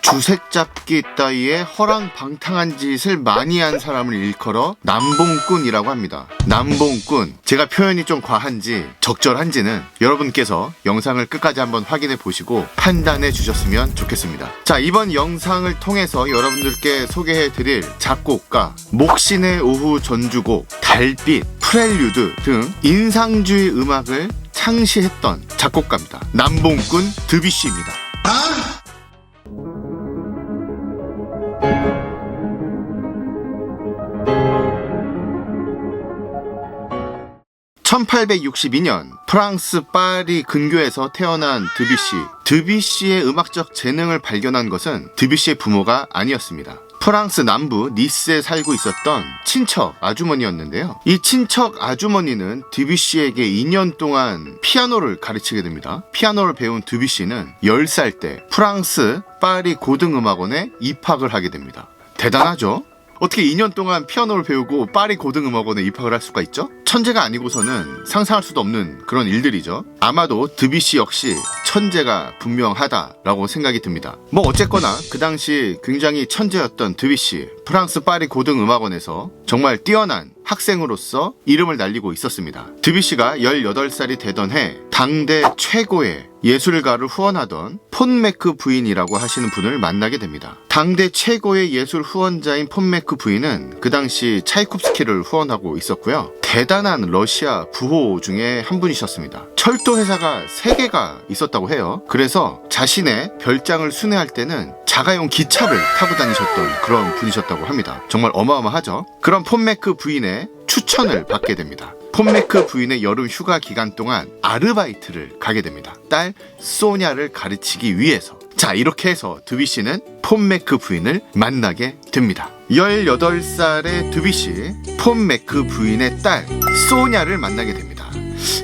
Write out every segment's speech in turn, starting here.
주색 잡기 따위에 허랑방탕한 짓을 많이 한 사람을 일컬어 남봉꾼이라고 합니다. 남봉꾼, 제가 표현이 좀 과한지 적절한지는 여러분께서 영상을 끝까지 한번 확인해 보시고 판단해 주셨으면 좋겠습니다. 자, 이번 영상을 통해서 여러분들께 소개해 드릴 작곡가, 목신의 오후 전주곡, 달빛, 프렐류드 등 인상주의 음악을 창시했던 작곡가입니다. 남봉꾼 드뷔시입니다. 1862년 프랑스 파리 근교에서 태어난 드뷔시. 드뷔시의 음악적 재능을 발견한 것은 드뷔시의 부모가 아니었습니다. 프랑스 남부 니스에 살고 있었던 친척 아주머니였는데요. 이 친척 아주머니는 드뷔시에게 2년 동안 피아노를 가르치게 됩니다. 피아노를 배운 드뷔시는 10살 때 프랑스 파리 고등음악원에 입학을 하게 됩니다. 대단하죠? 어떻게 2년 동안 피아노를 배우고 파리 고등음악원에 입학을 할 수가 있죠? 천재가 아니고서는 상상할 수도 없는 그런 일들이죠. 아마도 드뷔시 역시 천재가 분명하다라고 생각이 듭니다. 뭐 어쨌거나 그 당시 굉장히 천재였던 드뷔시, 프랑스 파리 고등음악원에서 정말 뛰어난 학생으로서 이름을 날리고 있었습니다. 드뷔시가 18살이 되던 해 당대 최고의 예술가를 후원하던 폰 메크 부인이라고 하시는 분을 만나게 됩니다. 당대 최고의 예술 후원자인 폰 메크 부인은 그 당시 차이콥스키를 후원하고 있었고요. 대단한 러시아 부호 중에 한 분이셨습니다. 철도 회사가 3개가 있었다고 해요. 그래서 자신의 별장을 순회할 때는 자가용 기차를 타고 다니셨던 그런 분이셨다고 합니다. 정말 어마어마하죠. 그런 폰 메크 부인의 추천을 받게 됩니다. 폰 메크 부인의 여름 휴가 기간 동안 아르바이트를 가게 됩니다. 딸 소냐를 가르치기 위해서. 자, 이렇게 해서 드뷔시는 폰 메크 부인을 만나게 됩니다. 18살의 드뷔시, 폰 메크 부인의 딸 소냐를 만나게 됩니다.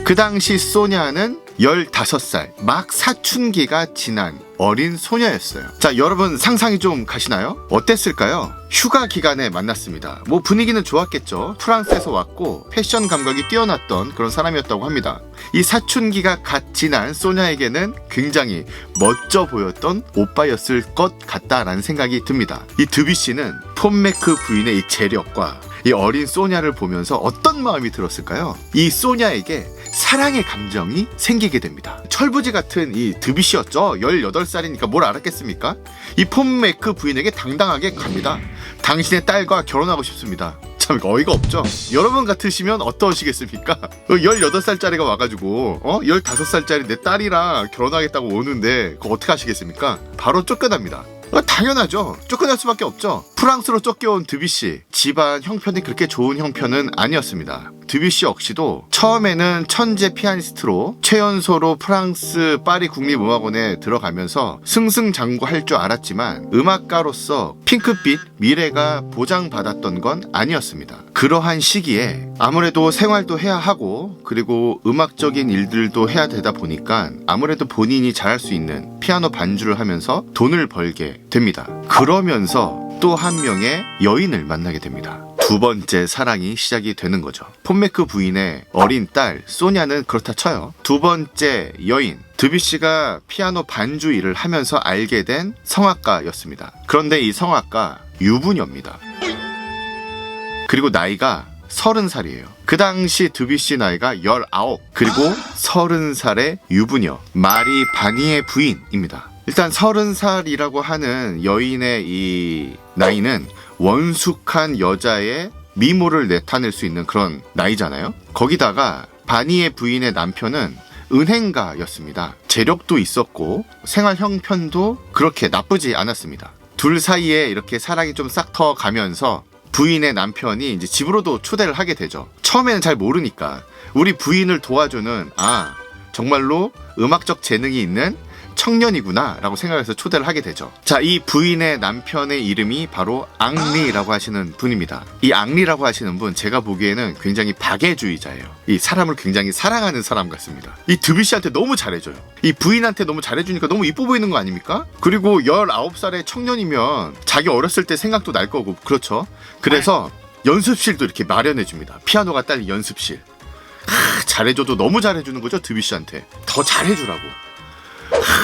그 당시 소냐는 15살, 막 사춘기가 지난 어린 소녀였어요. 자, 여러분 상상이 좀 가시나요? 어땠을까요? 휴가 기간에 만났습니다. 뭐 분위기는 좋았겠죠. 프랑스에서 왔고 패션 감각이 뛰어났던 그런 사람이었다고 합니다. 이 사춘기가 갓 지난 소냐에게는 굉장히 멋져 보였던 오빠였을 것 같다라는 생각이 듭니다. 이 드뷔시는 폰 메크 부인의 이 재력과 이 어린 소냐를 보면서 어떤 마음이 들었을까요? 이 소냐에게 사랑의 감정이 생기게 됩니다. 철부지 같은 이 드뷔시였죠. 18살이니까 뭘 알았겠습니까? 이 폰 메크 부인에게 당당하게 갑니다. 당신의 딸과 결혼하고 싶습니다. 참 어이가 없죠. 여러분 같으시면 어떠시겠습니까? 18살짜리가 와가지고 15살짜리 내 딸이랑 결혼하겠다고 오는데 그거 어떻게 하시겠습니까? 바로 쫓겨납니다. 당연하죠. 쫓겨날 수밖에 없죠. 프랑스로 쫓겨온 드뷔시, 집안 형편이 그렇게 좋은 형편은 아니었습니다. 드뷔시 역시도 처음에는 천재 피아니스트로 최연소로 프랑스 파리 국립음악원에 들어가면서 승승장구할 줄 알았지만 음악가로서 핑크빛 미래가 보장받았던 건 아니었습니다. 그러한 시기에 아무래도 생활도 해야 하고 그리고 음악적인 일들도 해야 되다 보니까 아무래도 본인이 잘할 수 있는 피아노 반주를 하면서 돈을 벌게 됩니다. 그러면서 또 한 명의 여인을 만나게 됩니다. 두 번째 사랑이 시작이 되는 거죠. 폰 메크 부인의 어린 딸 소냐는 그렇다 쳐요. 두 번째 여인, 드뷔시가 피아노 반주 일을 하면서 알게 된 성악가였습니다. 그런데 이 성악가 유부녀입니다. 그리고 나이가 30살이에요. 그 당시 드뷔시 나이가 19, 그리고 30살의 유부녀 마리 바니의 부인입니다. 일단 30살이라고 하는 여인의 이 나이는 원숙한 여자의 미모를 나타낼 수 있는 그런 나이잖아요. 거기다가 바니의 부인의 남편은 은행가였습니다. 재력도 있었고 생활 형편도 그렇게 나쁘지 않았습니다. 둘 사이에 이렇게 사랑이 좀 싹 터 가면서 부인의 남편이 이제 집으로도 초대를 하게 되죠. 처음에는 잘 모르니까 우리 부인을 도와주는 정말로 음악적 재능이 있는 청년이구나 라고 생각해서 초대를 하게 되죠. 자, 이 부인의 남편의 이름이 바로 앙리라고 하시는 분입니다. 이 앙리라고 하시는 분, 제가 보기에는 굉장히 박애주의자예요. 이 사람을 굉장히 사랑하는 사람 같습니다. 이 드뷔시한테 너무 잘해줘요. 이 부인한테 너무 잘해주니까 너무 이뻐 보이는 거 아닙니까? 그리고 19살의 청년이면 자기 어렸을 때 생각도 날 거고 그렇죠. 그래서 연습실도 이렇게 마련해줍니다. 피아노가 딸린 연습실. 잘해줘도 너무 잘해주는 거죠. 드뷔시한테 더 잘해주라고.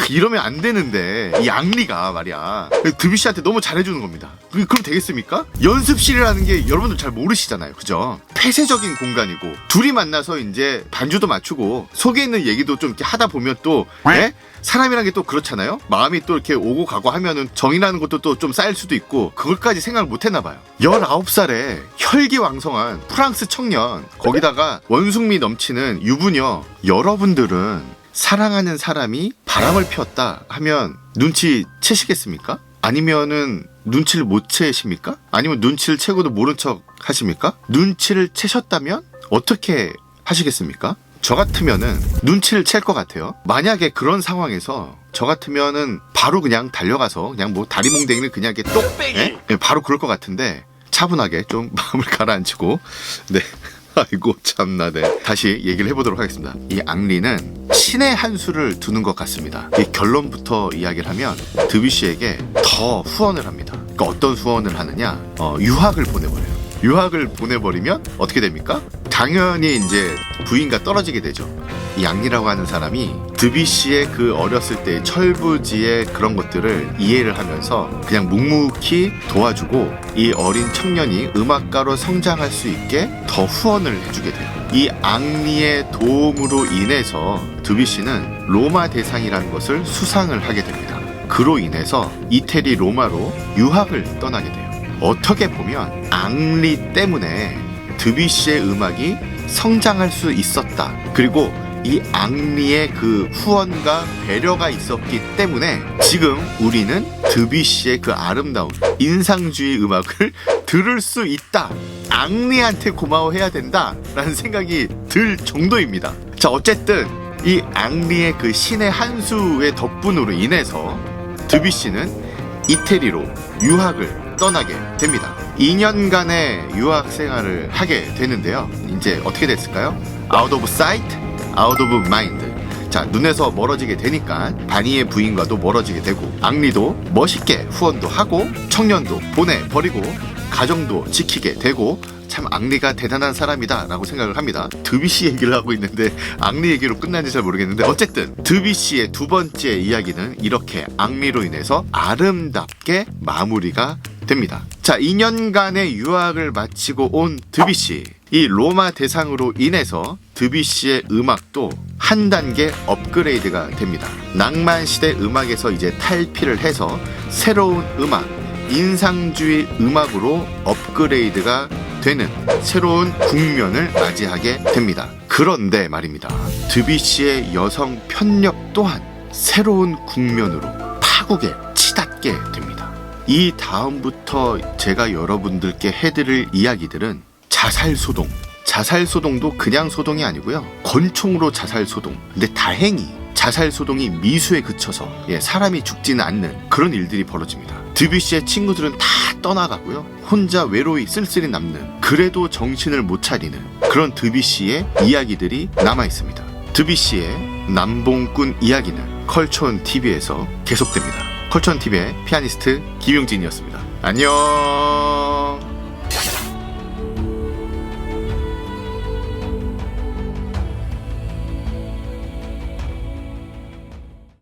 이러면 안 되는데 이 앙리가 말이야 드뷔시한테 너무 잘해주는 겁니다. 그럼 되겠습니까? 연습실이라는 게 여러분들 잘 모르시잖아요, 그죠? 폐쇄적인 공간이고 둘이 만나서 이제 반주도 맞추고 속에 있는 얘기도 좀 이렇게 하다 보면 또 사람이란 게 또 그렇잖아요. 마음이 또 이렇게 오고 가고 하면은 정이라는 것도 또 좀 쌓일 수도 있고 그걸까지 생각을 못 했나 봐요. 19살에 혈기왕성한 프랑스 청년, 거기다가 원숭미 넘치는 유부녀. 여러분들은 사랑하는 사람이 바람을 피웠다 하면 눈치 채시겠습니까? 아니면은 눈치를 못 채십니까? 아니면 눈치를 채고도 모른 척 하십니까? 눈치를 채셨다면 어떻게 하시겠습니까? 저 같으면은 눈치를 챌 것 같아요. 만약에 그런 상황에서 저 같으면은 바로 그냥 달려가서 그냥 뭐 다리몽댕이를 그냥 이렇게 똑 바로 그럴 것 같은데 차분하게 좀 마음을 가라앉히고 네. 아이고 참나. 네. 다시 얘기를 해보도록 하겠습니다. 이 앙리는 신의 한 수를 두는 것 같습니다. 이 결론부터 이야기를 하면 드뷔시에게 더 후원을 합니다. 그러니까 어떤 후원을 하느냐? 유학을 보내버려요. 유학을 보내버리면 어떻게 됩니까? 당연히 이제 부인과 떨어지게 되죠. 이 앙리라고 하는 사람이 드뷔시의 그 어렸을 때의 철부지의 그런 것들을 이해를 하면서 그냥 묵묵히 도와주고 이 어린 청년이 음악가로 성장할 수 있게 더 후원을 해주게 돼요. 이 앙리의 도움으로 인해서 드뷔시는 로마 대상이라는 것을 수상을 하게 됩니다. 그로 인해서 이태리 로마로 유학을 떠나게 돼요. 어떻게 보면 앙리 때문에 드뷔시의 음악이 성장할 수 있었다. 그리고 이 앙리의 그 후원과 배려가 있었기 때문에 지금 우리는 드뷔시의 그 아름다운 인상주의 음악을 들을 수 있다. 앙리한테 고마워해야 된다 라는 생각이 들 정도입니다. 자, 어쨌든 이 앙리의 그 신의 한 수의 덕분으로 인해서 드뷔시는 이태리로 유학을 떠나게 됩니다. 2년간의 유학 생활을 하게 되는데요. 이제 어떻게 됐을까요? Out of sight, out of mind. 자, 눈에서 멀어지게 되니까 바니의 부인과도 멀어지게 되고 앙리도 멋있게 후원도 하고 청년도 보내버리고 가정도 지키게 되고 참 앙리가 대단한 사람이다 라고 생각을 합니다. 드뷔시 얘기를 하고 있는데 앙리 얘기로 끝난지 잘 모르겠는데 어쨌든 드뷔시의 두 번째 이야기는 이렇게 앙리로 인해서 아름답게 마무리가 됩니다. 자, 2년간의 유학을 마치고 온 드뷔시. 이 로마 대상으로 인해서 드뷔시의 음악도 한 단계 업그레이드가 됩니다. 낭만시대 음악에서 이제 탈피를 해서 새로운 음악, 인상주의 음악으로 업그레이드가 되는 새로운 국면을 맞이하게 됩니다. 그런데 말입니다. 드뷔시의 여성 편력 또한 새로운 국면으로 파국에 치닫게 됩니다. 이 다음부터 제가 여러분들께 해드릴 이야기들은 자살소동. 자살소동도 그냥 소동이 아니고요. 권총으로 자살소동. 근데 다행히 자살소동이 미수에 그쳐서 사람이 죽지는 않는 그런 일들이 벌어집니다. 드뷔시의 친구들은 다 떠나가고요. 혼자 외로이 쓸쓸히 남는, 그래도 정신을 못 차리는 그런 드뷔시의 이야기들이 남아있습니다. 드뷔시의 남봉꾼 이야기는 컬처온TV에서 계속됩니다. 컬처온TV의 피아니스트 김용진이었습니다. 안녕.